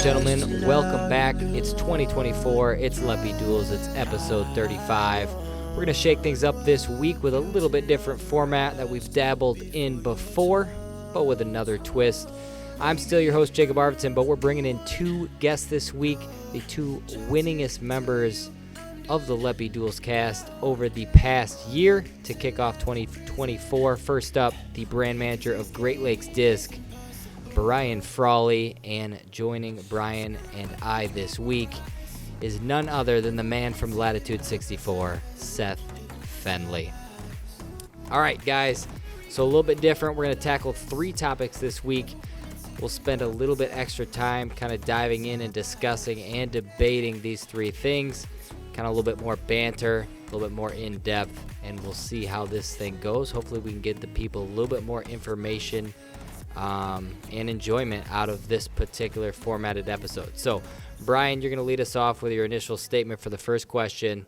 and gentlemen, welcome back. It's 2024. It's Leppy Duels. It's episode 35. We're going to shake things up this week with a little bit different format that we've dabbled in before, but with another twist. I'm still your host, Jacob Arvidsson, but we're bringing in two guests this week, the two winningest members of the Leppy Duels cast over the past year to kick off 2024. First up, the brand manager of Great Lakes Disc, Brian Frawley, and joining Brian and I this week is none other than the man from Latitude 64, Seth Fenley. All right, guys, so a little bit different. We're going to tackle three topics this week. We'll spend a little bit extra time kind of diving in and discussing and debating these three things, kind of a little bit more banter, a little bit more in-depth, and we'll see how this thing goes. Hopefully we can get the people a little bit more information and enjoyment out of this particular formatted episode. So, Brian, you're going to lead us off with your initial statement for the first question.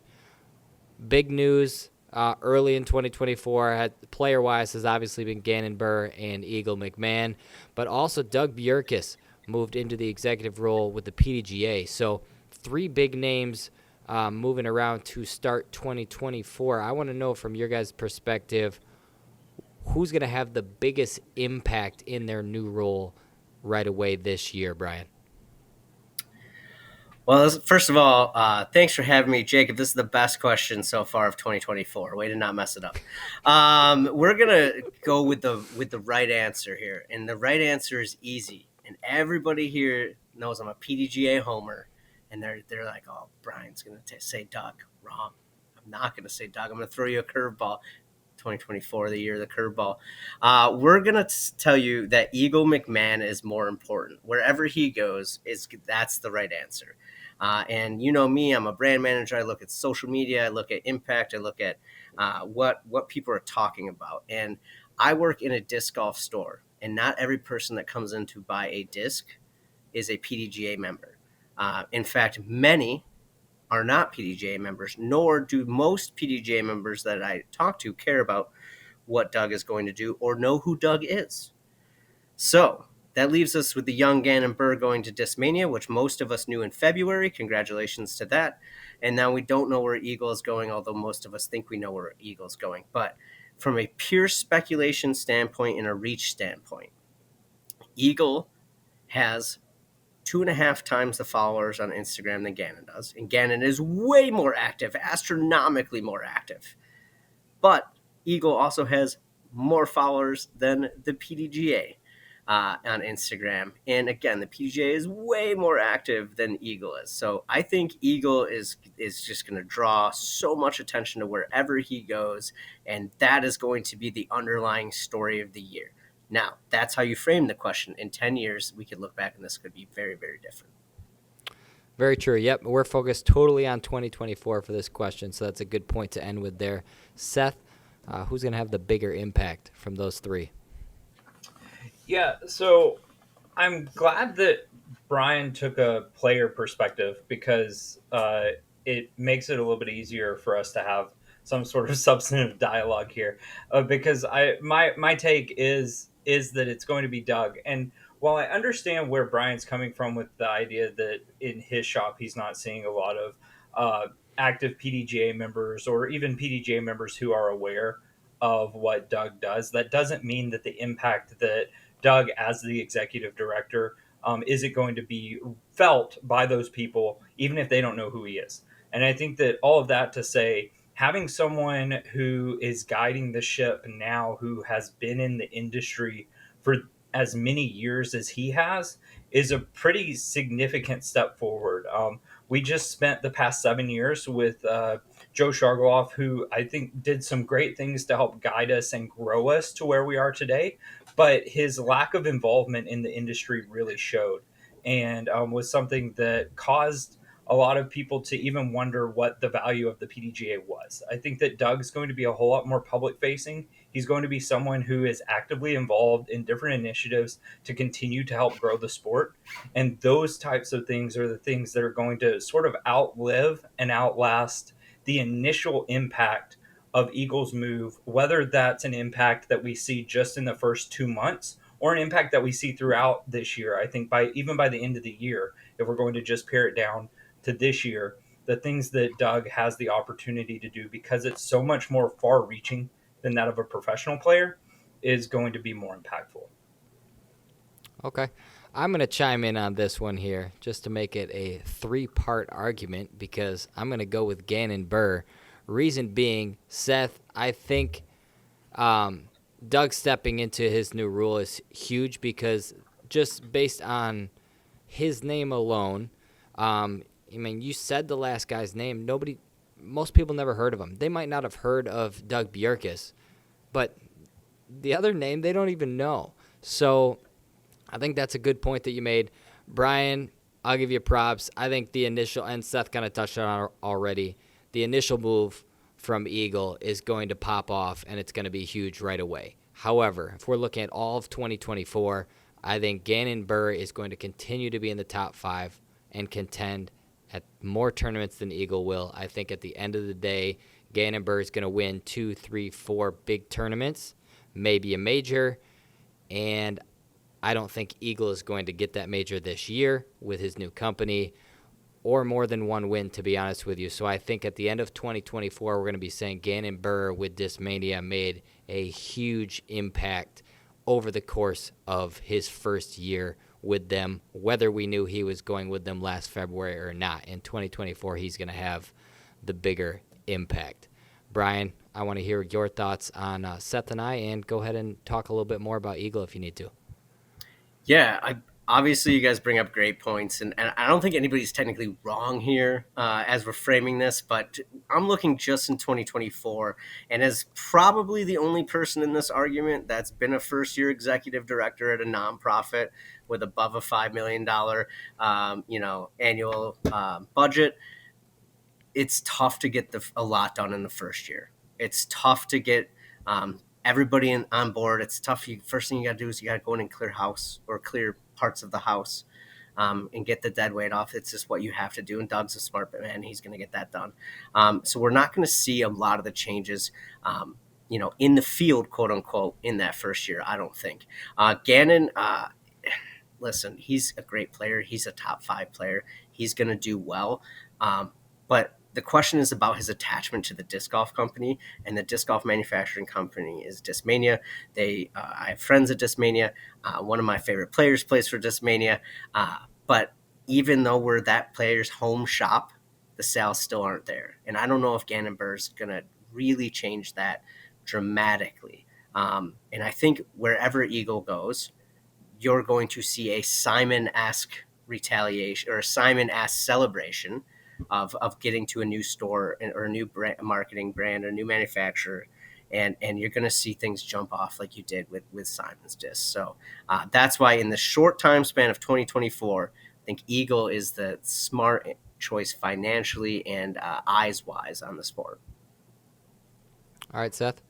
Big news early in 2024, player-wise, has obviously been Gannon Buhr and Eagle McMahon, but also Doug Bjerkaas moved into the executive role with the PDGA. So, three big names moving around to start 2024. I want to know from your guys' perspective, who's going to have the biggest impact in their new role right away this year, Brian? Well, first of all, thanks for having me, Jacob. This is the best question so far of 2024. Way to not mess it up. We're gonna go with the right answer here, and the right answer is easy. And everybody here knows I'm a PDGA homer, and they're like, "Oh, Brian's gonna say Doug." Wrong. I'm not gonna say Doug. I'm gonna throw you a curveball. 2024, the year of the curveball. We're going to tell you that Eagle McMahon is more important. Wherever he goes, that's the right answer. And you know me, I'm a brand manager. I look at social media. I look at impact. I look at what people are talking about. And I work in a disc golf store. And not every person that comes in to buy a disc is a PDGA member. In fact, many are not PDGA members, nor do most PDGA members that I talk to care about what Doug is going to do or know who Doug is. So that leaves us with the young Gannon Buhr going to Discmania, which most of us knew in February. Congratulations to that. And now we don't know where Eagle is going, although most of us think we know where Eagle is going. But from a pure speculation standpoint and a reach standpoint, Eagle has 2.5 times the followers on Instagram than Gannon does. And Gannon is way more active, astronomically more active. But Eagle also has more followers than the PDGA on Instagram. And again, the PDGA is way more active than Eagle is. So I think Eagle is just going to draw so much attention to wherever he goes. And that is going to be the underlying story of the year. Now, that's how you frame the question. In 10 years, we could look back and this could be very, very different. Very true. Yep, we're focused totally on 2024 for this question, so that's a good point to end with there. Seth, who's going to have the bigger impact from those three? Yeah, so I'm glad that Brian took a player perspective because it makes it a little bit easier for us to have some sort of substantive dialogue here. Because my take is that it's going to be Doug. And while I understand where Brian's coming from with the idea that in his shop he's not seeing a lot of active PDGA members or even PDGA members who are aware of what Doug does, that doesn't mean that the impact that Doug, as the executive director, is it going to be felt by those people, even if they don't know who he is. And I think that all of that to say, having someone who is guiding the ship now, who has been in the industry for as many years as he has, is a pretty significant step forward. We just spent the past 7 years with Joe Shargoloff, who I think did some great things to help guide us and grow us to where we are today. But his lack of involvement in the industry really showed and was something that caused a lot of people to even wonder what the value of the PDGA was. I think that Doug's going to be a whole lot more public facing. He's going to be someone who is actively involved in different initiatives to continue to help grow the sport. And those types of things are the things that are going to sort of outlive and outlast the initial impact of Eagles' move, whether that's an impact that we see just in the first 2 months or an impact that we see throughout this year. I think by the end of the year, if we're going to just pare it down to this year, the things that Doug has the opportunity to do, because it's so much more far reaching than that of a professional player, is going to be more impactful. Okay. I'm going to chime in on this one here just to make it a 3-part argument because I'm going to go with Gannon Burr. Reason being, Seth, I think Doug stepping into his new rule is huge because just based on his name alone, you said the last guy's name. Most people never heard of him. They might not have heard of Doug Bjerkaas, but the other name they don't even know. So I think that's a good point that you made. Brian, I'll give you props. I think the initial, and Seth kind of touched on it already, the initial move from Eagle is going to pop off, and it's going to be huge right away. However, if we're looking at all of 2024, I think Gannon Burr is going to continue to be in the top 5 and contend at more tournaments than Eagle will. I think at the end of the day, Gannon Burr is going to win 2, 3, 4 big tournaments, maybe a major, and I don't think Eagle is going to get that major this year with his new company or more than one win, to be honest with you. So I think at the end of 2024, we're going to be saying Gannon Burr with Discmania made a huge impact over the course of his first year with them, whether we knew he was going with them last February or not. In 2024, he's going to have the bigger impact. Brian, I want to hear your thoughts on Seth and I, and go ahead and talk a little bit more about Eagle if you need to. Yeah, obviously you guys bring up great points, and I don't think anybody's technically wrong here as we're framing this, but I'm looking just in 2024, and as probably the only person in this argument that's been a first-year executive director at a nonprofit with above a $5 million annual budget, it's tough to get a lot done in the first year. It's tough to get everybody on board. It's tough. First thing you got to do is you got to go in and clear house or clear parts of the house and get the dead weight off. It's just what you have to do. And Doug's a smart man. He's going to get that done. So we're not going to see a lot of the changes, in the field, quote unquote, in that first year, I don't think. Gannon, listen, he's a great player. He's a top 5 player. He's going to do well. But the question is about his attachment to the disc golf company, and the disc golf manufacturing company is Discmania. I have friends at Discmania. One of my favorite players plays for Discmania. But even though we're that player's home shop, the sales still aren't there. And I don't know if Gannon Burr's going to really change that dramatically. And I think wherever Eagle goes, you're going to see a Simon-esque retaliation or a Simon-esque celebration of getting to a new store or a new marketing brand or a new manufacturer, and you're going to see things jump off like you did with Simon's Disc. So that's why in the short time span of 2024, I think Eagle is the smart choice financially and eyes-wise on the sport. All right, Seth?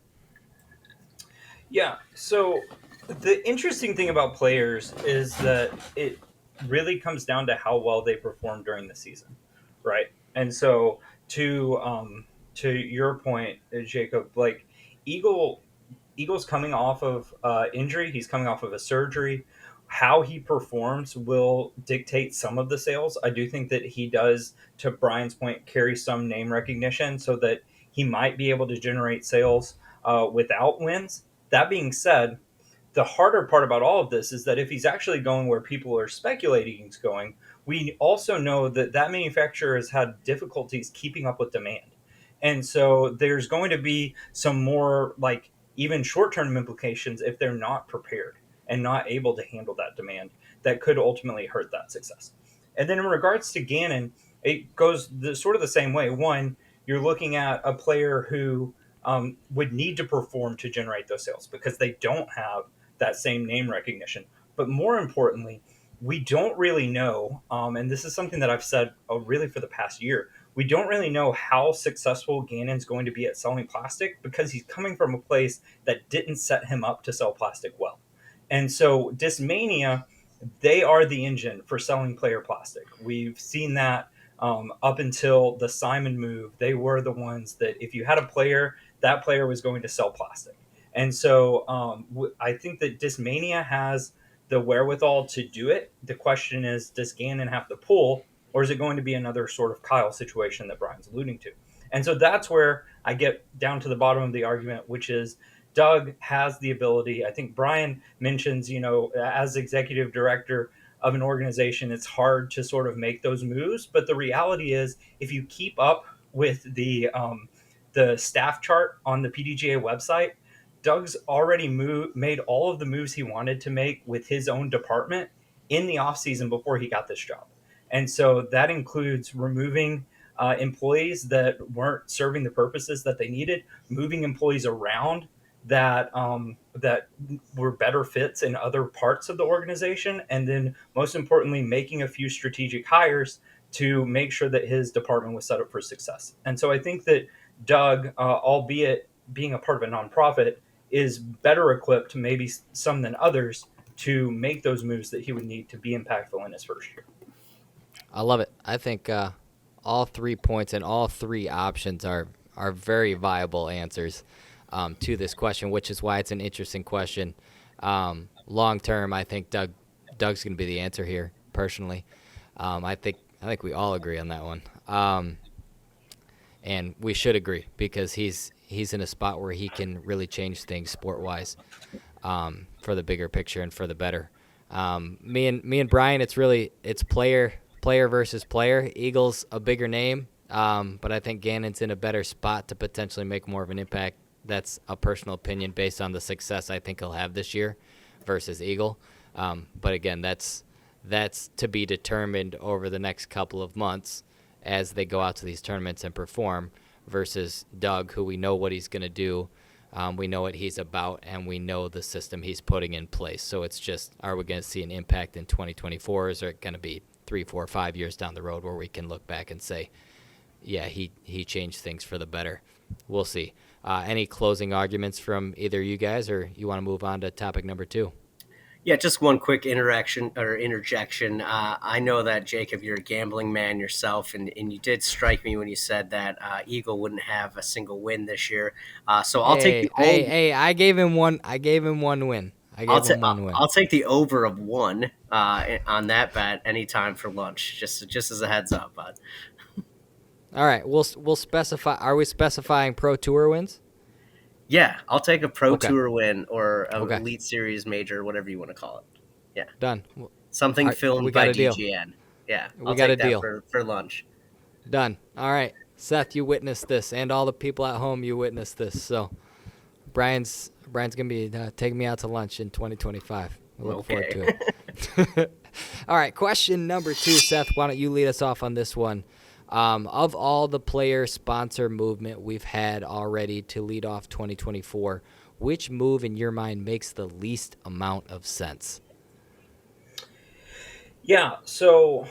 Yeah, so the interesting thing about players is that it really comes down to how well they perform during the season, right? And so to your point, Jacob, like Eagle's coming off of injury. He's coming off of a surgery. How he performs will dictate some of the sales. I do think that he does, to Brian's point, carry some name recognition so that he might be able to generate sales without wins. That being said, the harder part about all of this is that if he's actually going where people are speculating he's going, we also know that manufacturer has had difficulties keeping up with demand. And so there's going to be some more like even short-term implications if they're not prepared and not able to handle that demand that could ultimately hurt that success. And then in regards to Gannon, it goes sort of the same way. One, you're looking at a player who would need to perform to generate those sales because they don't have that same name recognition. But more importantly, we don't really know, and this is something that I've said really for the past year, we don't really know how successful Gannon's going to be at selling plastic because he's coming from a place that didn't set him up to sell plastic well. And so Discmania, they are the engine for selling player plastic. We've seen that up until the Simon move. They were the ones that if you had a player, that player was going to sell plastic. And so I think that Discmania has the wherewithal to do it. The question is, does Gannon have the pull, or is it going to be another sort of Kyle situation that Brian's alluding to? And so that's where I get down to the bottom of the argument, which is Doug has the ability. I think Brian mentions, as executive director of an organization, it's hard to sort of make those moves. But the reality is, if you keep up with the staff chart on the PDGA website, Doug's already made all of the moves he wanted to make with his own department in the offseason before he got this job. And so that includes removing employees that weren't serving the purposes that they needed, moving employees around that were better fits in other parts of the organization, and then most importantly, making a few strategic hires to make sure that his department was set up for success. And so I think that Doug, albeit being a part of a nonprofit, is better equipped, maybe some than others, to make those moves that he would need to be impactful in his first year. I love it. I think all 3 points and all 3 options are very viable answers to this question, which is why it's an interesting question. Long term, I think Doug's going to be the answer here. Personally, I think we all agree on that one, and we should agree because he's in a spot where he can really change things sport wise, for the bigger picture and for the better. Me and Brian, it's player versus player. Eagles a bigger name, but I think Gannon's in a better spot to potentially make more of an impact. That's a personal opinion based on the success I think he'll have this year versus Eagle. But again, that's to be determined over the next couple of months as they go out to these tournaments and perform versus Doug, who we know what he's going to do. We know what he's about, and we know the system he's putting in place. So it's just, are we going to see an impact in 2024? Or is it going to be 3, 4, 5 years down the road where we can look back and say, yeah, he changed things for the better? We'll see. Any closing arguments from either you guys, or you want to move on to topic number 2? Yeah, just one quick interjection. I know that, Jacob, you're a gambling man yourself, and you did strike me when you said that Eagle wouldn't have a single win this year. So I'll take the over. Hey, I gave him one win. I'll take the over of 1 on that bet anytime for lunch. Just as a heads up, bud. All right, we'll specify. Are we specifying Pro Tour wins? Yeah, I'll take a Pro Okay. Tour win or an Okay. Elite Series major, whatever you want to call it. Yeah, Done. something All right, filmed we by got a deal. DGN. Yeah, We I'll got take a deal. that for lunch. Done. All right, Seth, you witnessed this, and all the people at home, you witnessed this. So, Brian's gonna be taking me out to lunch in 2025. I look forward to it. All right, question number 2, Seth. Why don't you lead us off on this one? Of all the player sponsor movement we've had already to lead off 2024, which move in your mind makes the least amount of sense? Yeah, so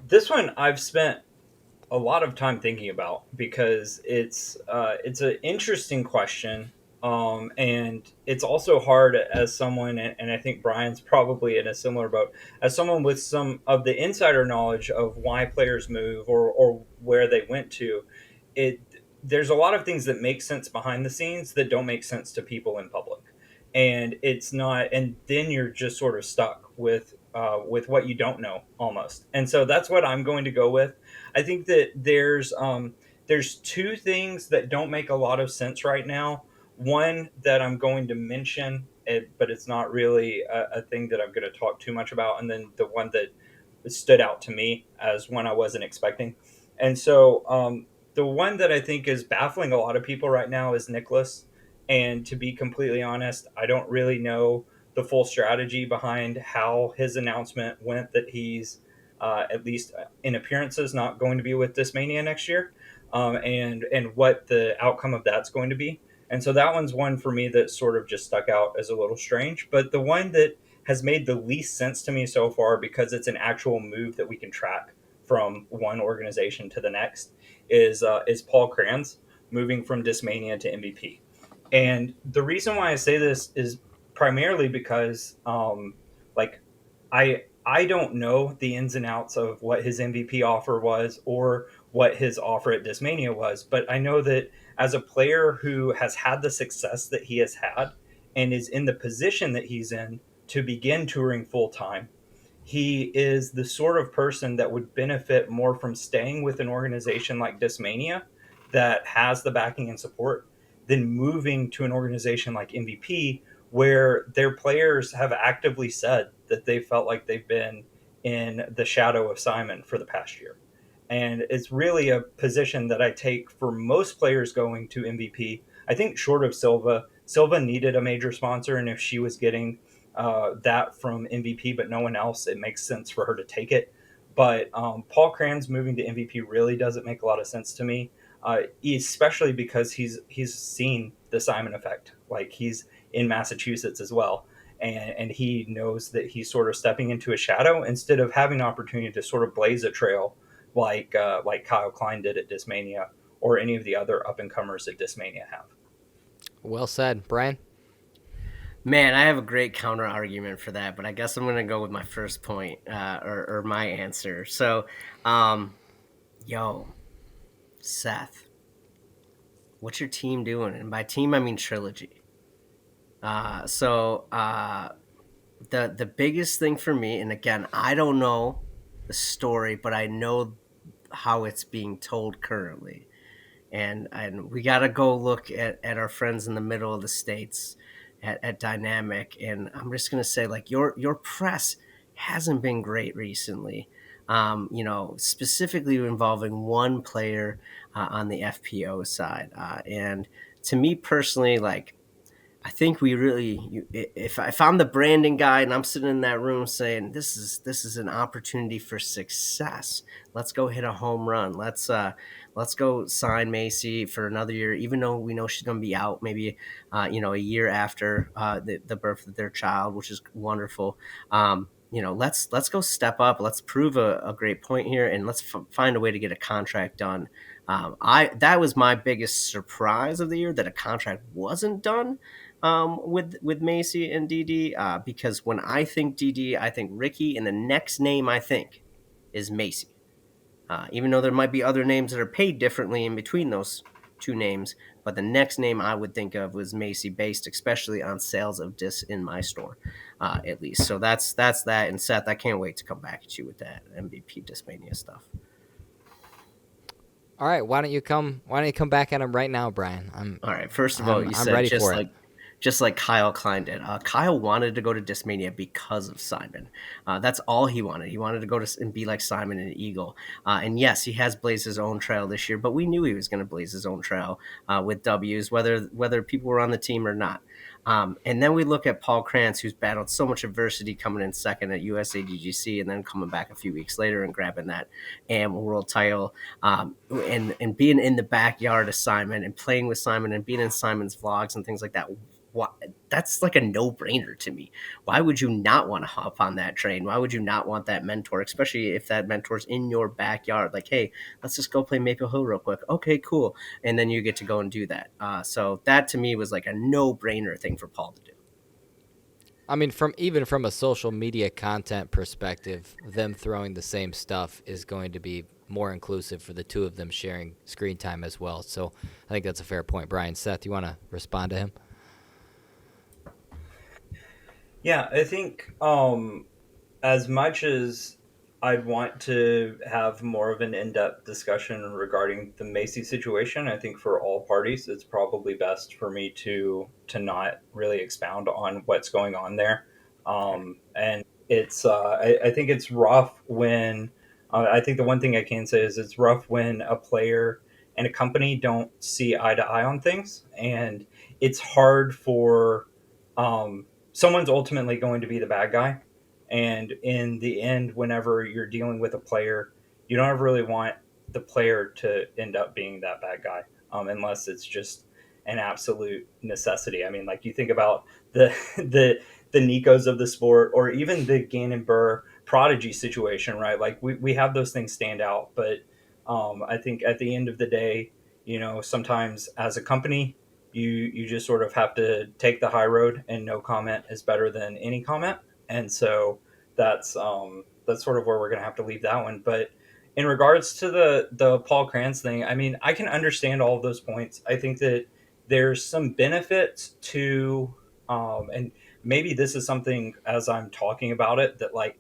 this one I've spent a lot of time thinking about because it's an interesting question, and it's also hard as someone, and I think Brian's probably in a similar boat, as someone with some of the insider knowledge of why players move or where they went to. It There's a lot of things that make sense behind the scenes that don't make sense to people in public, and it's not, and then you're just sort of stuck with what you don't know almost. And so that's what I'm going to go with. I think that there's 2 things that don't make a lot of sense right now. One that I'm going to mention, but it's not really a thing that I'm going to talk too much about, and then the one that stood out to me as one I wasn't expecting. And so the one that I think is baffling a lot of people right now is Nicholas. And to be completely honest, I don't really know the full strategy behind how his announcement went that he's, at least in appearances, not going to be with Discmania next year, and what the outcome of that's going to be. And so that one's one for me that sort of just stuck out as a little strange. But the one that has made the least sense to me so far, because it's an actual move that we can track from one organization to the next, is Paul Kranz moving from Discmania to MVP. And the reason why I say this is primarily because, like, I I don't know the ins and outs of what his MVP offer was or what his offer at Discmania was, but I know that as a player who has had the success that he has had and is in the position that he's in to begin touring full time, he is the sort of person that would benefit more from staying with an organization like Discmania that has the backing and support than moving to an organization like MVP where their players have actively said that they felt like they've been in the shadow of Simon for the past year. And it's really a position that I take for most players going to MVP. I think short of Silva, Silva needed a major sponsor, and if she was getting that from MVP, but no one else, it makes sense for her to take it. But Paul Cran's moving to MVP really doesn't make a lot of sense to me, especially because he's seen the Simon effect. Like he's in Massachusetts as well, and he knows that he's sort of stepping into a shadow instead of having an opportunity to sort of blaze a trail like Kyle Klein did at Discmania or any of the other up and comers at Discmania have. Well said, Brian. Man, I have a great counter argument for that, but I guess I'm going to go with my first point or my answer. So, yo, Seth, what's your team doing? And by team, I mean trilogy. The biggest thing for me, and again, I don't know the story, but I know how it's being told currently, and we got to go look at our friends in the middle of the states at Dynamic, and I'm just gonna say like your press hasn't been great recently. Specifically involving one player on the FPO side, and to me personally, like I think we really, if I'm the branding guy and I'm sitting in that room saying this is an opportunity for success, let's go hit a home run. Let's go sign Macy for another year, even though we know she's going to be out maybe a year after the birth of their child, which is wonderful. Let's go step up. Let's prove a great point here, and let's find a way to get a contract done. I That was my biggest surprise of the year that a contract wasn't done with Macy and DD, because when I think DD, I think Ricky, and the next name I think is Macy. Even though there might be other names that are paid differently in between those two names, but the next name I would think of was Macy, based especially on sales of discs in my store, at least. So that's that. And Seth, I can't wait to come back at you with that MVP Discmania stuff. All right, why don't you come back at him right now, Brian? All right. First of all, you I'm said ready for it. Just like Kyle Klein did. Kyle wanted to go to Discmania because of Simon. That's all he wanted. He wanted to go to and be like Simon and Eagle. And yes, he has blazed his own trail this year, but we knew he was going to blaze his own trail with W's, whether people were on the team or not. And then we look at Paul Krantz, who's battled so much adversity coming in second at USADGC and then coming back a few weeks later and grabbing that AM world title, and being in the backyard of Simon and playing with Simon and being in Simon's vlogs and things like that. That's like a no-brainer to me. Why would you not want to hop on that train? Why would you not want that mentor, especially if that mentor's in your backyard? Like, hey, let's just go play Maple Hill real quick. Okay, cool. And then you get to go and do that. So that to me was like a no-brainer thing for Paul to do. I mean, from a social media content perspective, them throwing the same stuff is going to be more inclusive for the two of them sharing screen time as well. So I think that's a fair point. Brian, Seth, you want to respond to him? Yeah, I think as much as I'd want to have more of an in-depth discussion regarding the Macy situation, I think for all parties, it's probably best for me to not really expound on what's going on there. And it's I think it's rough when I think the one thing I can say is it's rough when a player and a company don't see eye to eye on things, and it's hard for someone's ultimately going to be the bad guy. And in the end, whenever you're dealing with a player, you don't ever really want the player to end up being that bad guy, unless it's just an absolute necessity. I mean, like you think about the the Nikos of the sport, or even the Gannon Burr prodigy situation, right? Like we have those things stand out, but I think at the end of the day, sometimes as a company, you just sort of have to take the high road, and no comment is better than any comment. And so that's sort of where we're going to have to leave that one. But in regards to the Paul Kranz thing, I mean, I can understand all of those points. I think that there's some benefits to, and maybe this is something as I'm talking about it that like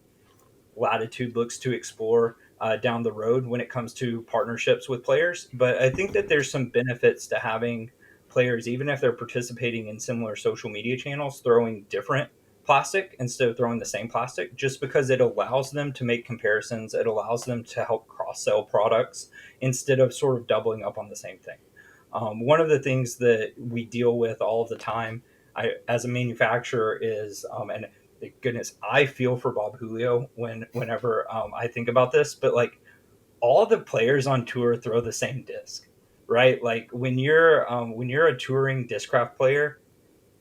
Latitude looks to explore down the road when it comes to partnerships with players. But I think that there's some benefits to having players, even if they're participating in similar social media channels, throwing different plastic instead of throwing the same plastic, just because it allows them to make comparisons. It allows them to help cross sell products instead of sort of doubling up on the same thing. One of the things that we deal with all of the time as a manufacturer is, and goodness, I feel for Bob Julio whenever I think about this, but like all the players on tour throw the same disc, right? Like when you're a touring discraft player,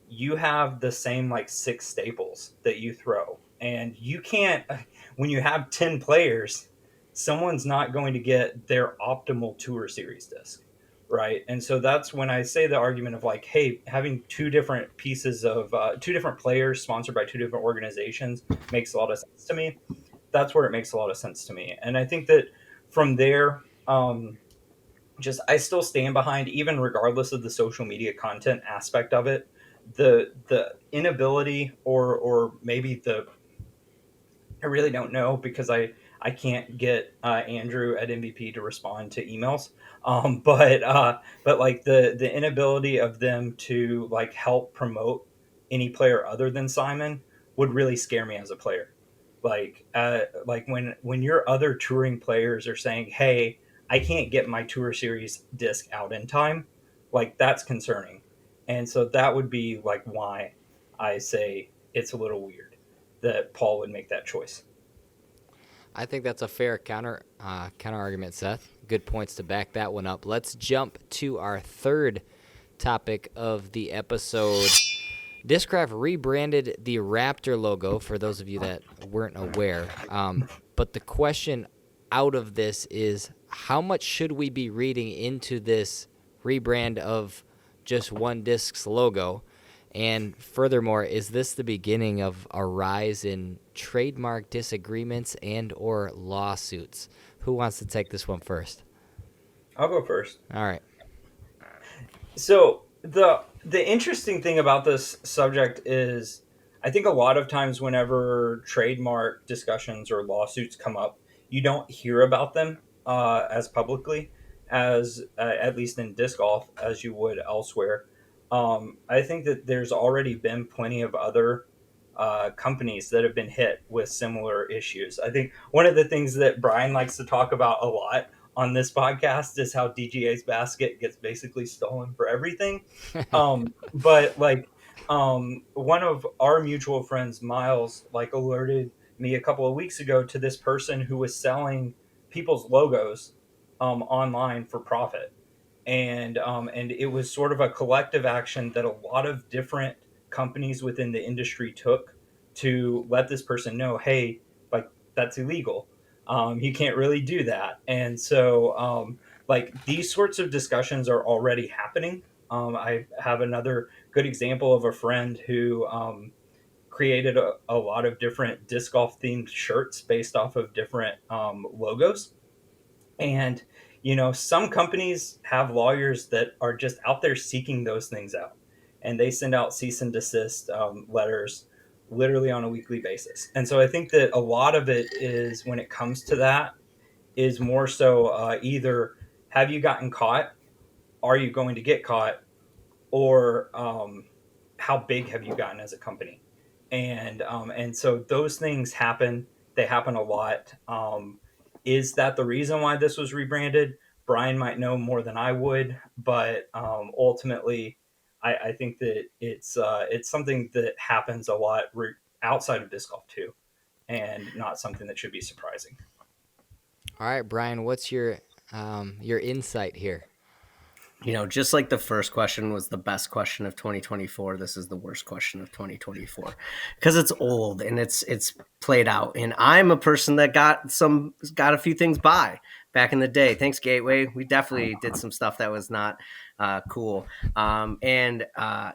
you have the same like six staples that you throw, and you can't. When you have 10 players, someone's not going to get their optimal tour series disc, right? And so that's when I say the argument of like, hey, having two different pieces of two different players sponsored by two different organizations makes a lot of sense to me. That's where it makes a lot of sense to me, and I think that from there, just I still stand behind, even regardless of the social media content aspect of it, the inability or maybe the I really don't know because I can't get Andrew at MVP to respond to emails. But like the inability of them to like help promote any player other than Simon would really scare me as a player. Like when your other touring players are saying, "Hey, I can't get my tour series disc out in time," like that's concerning. And so that would be like why I say it's a little weird that Paul would make that choice. I think that's a fair counter argument, Seth. Good points to back that one up. Let's jump to our third topic of the episode. Discraft rebranded the Raptor logo, for those of you that weren't aware. But the question out of this is, how much should we be reading into this rebrand of just one disc's logo? And furthermore, is this the beginning of a rise in trademark disagreements and or lawsuits? Who wants to take this one first? I'll go first. All right. So the interesting thing about this subject is I think a lot of times whenever trademark discussions or lawsuits come up, you don't hear about them as publicly as at least in disc golf as you would elsewhere. I think that there's already been plenty of other companies that have been hit with similar issues. I think one of the things that Brian likes to talk about a lot on this podcast is how DGA's basket gets basically stolen for everything. But like one of our mutual friends, Miles, like alerted me a couple of weeks ago to this person who was selling people's logos online for profit. And it was sort of a collective action that a lot of different companies within the industry took to let this person know, hey, like that's illegal. You can't really do that. And so, like these sorts of discussions are already happening. I have another good example of a friend who created a lot of different disc golf themed shirts based off of different logos. And, you know, some companies have lawyers that are just out there seeking those things out. And they send out cease and desist letters literally on a weekly basis. And so I think that a lot of it is when it comes to that is more so either have you gotten caught? Are you going to get caught? Or how big have you gotten as a company? And so those things happen. They happen a lot. Is that the reason why this was rebranded? Brian might know more than I would, but ultimately, I think that it's something that happens a lot outside of disc golf too, and not something that should be surprising. All right, Brian, what's your insight here? You know, just like the first question was the best question of 2024, this is the worst question of 2024 because it's old and it's played out. And I'm a person that got a few things back back in the day. Thanks, Gateway. We definitely did some stuff that was not cool. I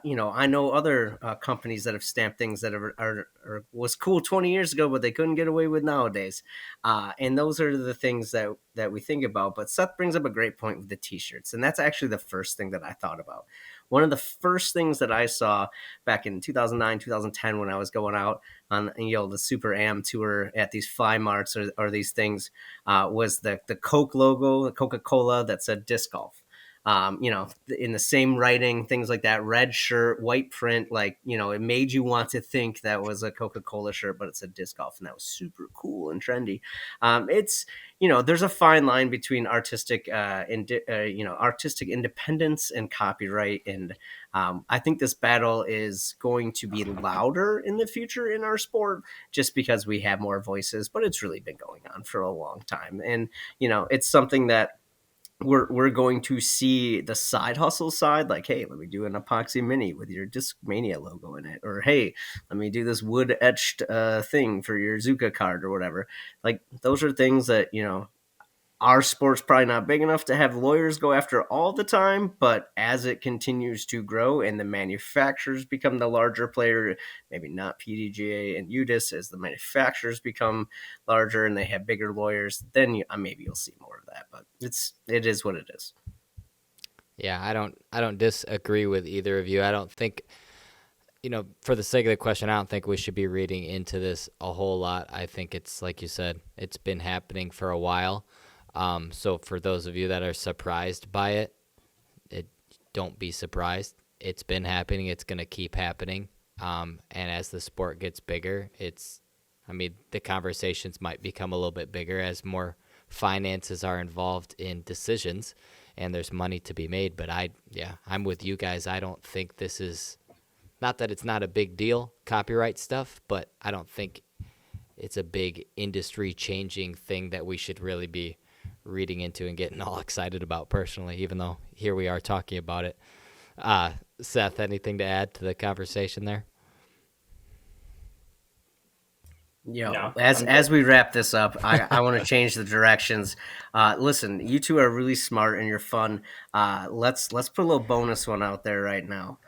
know other companies that have stamped things that are was cool 20 years ago, but they couldn't get away with nowadays. And those are the things that we think about. But Seth brings up a great point with the T-shirts, and that's actually the first thing that I thought about. One of the first things that I saw back in 2009, 2010, when I was going out on the Super Am tour at these fly marts or these things, was the Coke logo, the Coca-Cola that said disc golf. In the same writing, things like that, red shirt, white print, it made you want to think that was a Coca-Cola shirt, but it's a disc golf, and that was super cool and trendy. There's a fine line between artistic independence and copyright, and I think this battle is going to be louder in the future in our sport, just because we have more voices. But it's really been going on for a long time, and it's something that we're going to see the side hustle side, like, hey, let me do an epoxy mini with your Discmania logo in it, or hey, let me do this wood etched thing for your Zuka card or whatever. Like, those are things that our sport's probably not big enough to have lawyers go after all the time, but as it continues to grow and the manufacturers become the larger player, maybe not PDGA and UDIS, as the manufacturers become larger and they have bigger lawyers, then maybe you'll see more of that. But it is what it is. Yeah, I don't disagree with either of you. I don't think, for the sake of the question, I don't think we should be reading into this a whole lot. I think it's, like you said, it's been happening for a while. So for those of you that are surprised by it, don't be surprised. It's been happening. It's going to keep happening. And as the sport gets bigger, the conversations might become a little bit bigger as more finances are involved in decisions and there's money to be made. But I'm with you guys. I don't think this is, not that it's not a big deal, copyright stuff, but I don't think it's a big industry changing thing that we should really be reading into and getting all excited about personally, even though here we are talking about it. Seth, anything to add to the conversation there? No, as we wrap this up, I want to change the directions. Listen, you two are really smart and you're fun. Let's put a little bonus one out there right now.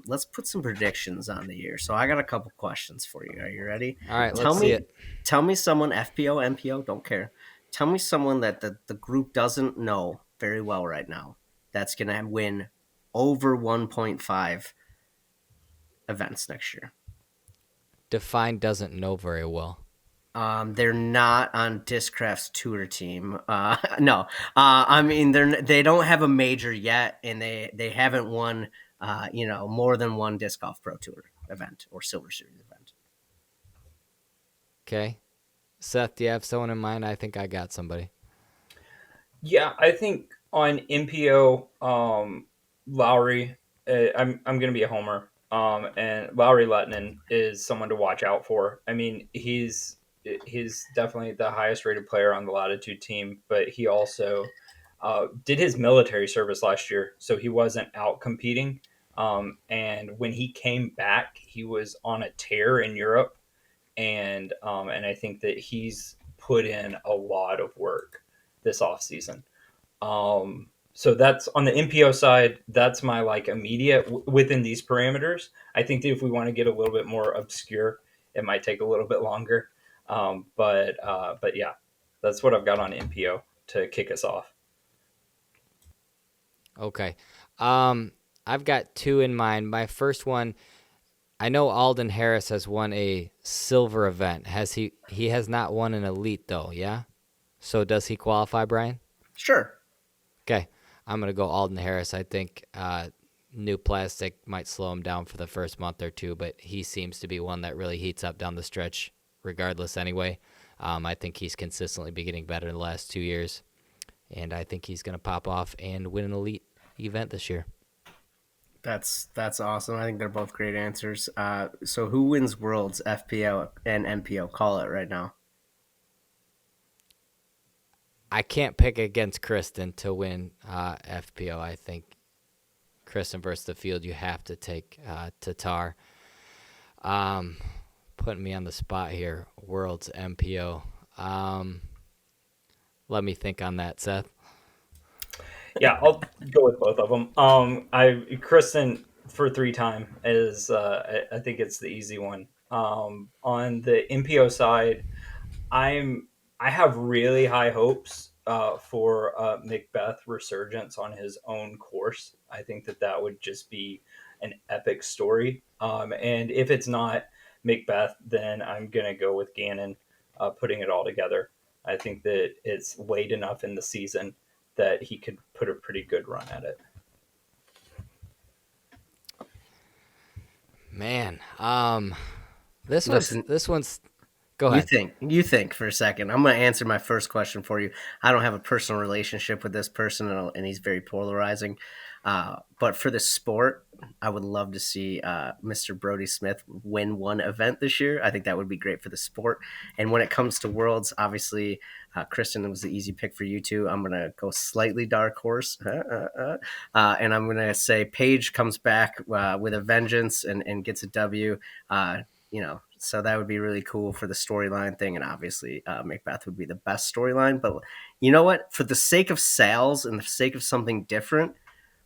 Let's put some predictions on the year. So I got a couple questions for you. Are you ready? All right, let's see it. Tell me someone, FPO, MPO, don't care. Tell me someone that the group doesn't know very well right now that's going to win over 1.5 events next year. Define doesn't know very well. They're not on Discraft's tour team. No. They don't have a major yet, and they haven't won, more than one Disc Golf Pro Tour event or Silver Series event. Okay. Seth, do you have someone in mind? I think I got somebody. Yeah, I think on MPO, Lowry, I'm going to be a homer. And Lowry Lettinen is someone to watch out for. I mean, he's definitely the highest rated player on the Latitude team, but he also did his military service last year, so he wasn't out competing. And when he came back, he was on a tear in Europe. And I think that he's put in a lot of work this offseason. So that's on the MPO side. That's my immediate within these parameters. I think that if we want to get a little bit more obscure, it might take a little bit longer. But yeah, that's what I've got on MPO to kick us off. Okay. I've got two in mind. My first one, I know Alden Harris has won a silver event. He has not won an elite though, yeah? So does he qualify, Brian? Sure. Okay. I'm going to go Alden Harris. I think new plastic might slow him down for the first month or two, but he seems to be one that really heats up down the stretch regardless anyway. I think he's consistently been getting better in the last 2 years, and I think he's going to pop off and win an elite event this year. That's awesome. I think they're both great answers. So who wins Worlds, FPO and MPO? Call it right now. I can't pick against Kristen to win FPO. I think Kristen versus the field, you have to take Tatar. Putting me on the spot here. Worlds, MPO. let me think on that, Seth. Yeah, I'll go with both of them. Kristen for 3-time is I think it's the easy one. On the MPO side, I'm I have really high hopes for Macbeth resurgence on his own course. I think that would just be an epic story. And if it's not Macbeth, then I'm gonna go with Gannon putting it all together. I think that it's late enough in the season that he could put a pretty good run at it. Man, Listen, this one's. Go ahead. You think for a second. I'm going to answer my first question for you. I don't have a personal relationship with this person, and he's very polarizing. But for the sport, I would love to see Mr. Brody Smith win one event this year. I think that would be great for the sport. And when it comes to Worlds, obviously, Kristen was the easy pick for you two. I'm going to go slightly dark horse. And I'm going to say Paige comes back with a vengeance and gets a W. So that would be really cool for the storyline thing. And obviously, Macbeth would be the best storyline. But you know what? For the sake of sales and the sake of something different,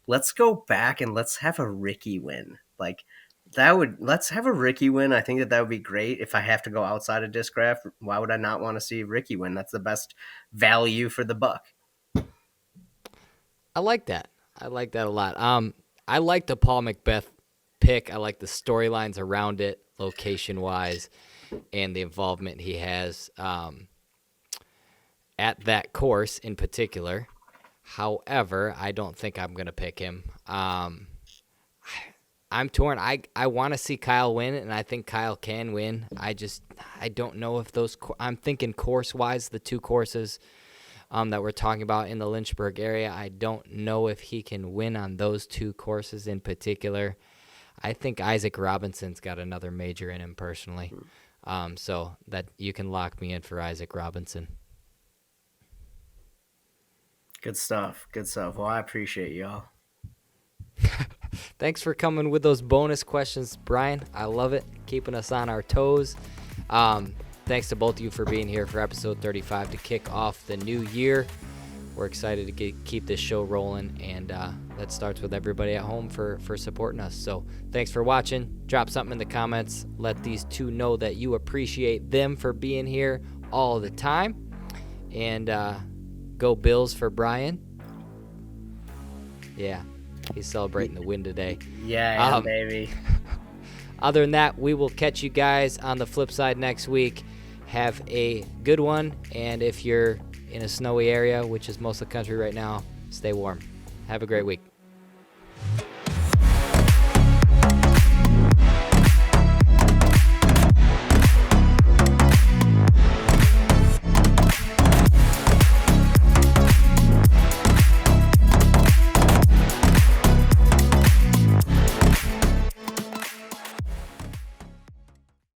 let's go back and let's have a Ricky win. Let's have a Ricky win. I think that would be great. If I have to go outside of Discraft, why would I not want to see Ricky win? That's the best value for the buck. I like that. I like that a lot. I like the Paul Macbeth pick. I like the storylines around it, location-wise, and the involvement he has at that course in particular. However, I don't think I'm going to pick him. I'm torn. I want to see Kyle win, and I think Kyle can win. I don't know if I'm thinking course-wise, the two courses that we're talking about in the Lynchburg area, I don't know if he can win on those two courses in particular. I think Isaac Robinson's got another major in him personally. So that you can lock me in for Isaac Robinson. Good stuff. Well, I appreciate y'all. Thanks for coming with those bonus questions, Brian. I love it. Keeping us on our toes. Thanks to both of you for being here for episode 35 to kick off the new year. We're excited to keep this show rolling, and that starts with everybody at home for supporting us. So thanks for watching. Drop something in the comments. Let these two know that you appreciate them for being here all the time. And go Bills for Brian. Yeah, he's celebrating the win today. Yeah, baby. Other than that, we will catch you guys on the flip side next week. Have a good one, and if you're in a snowy area, which is most of the country right now, stay warm. Have a great week.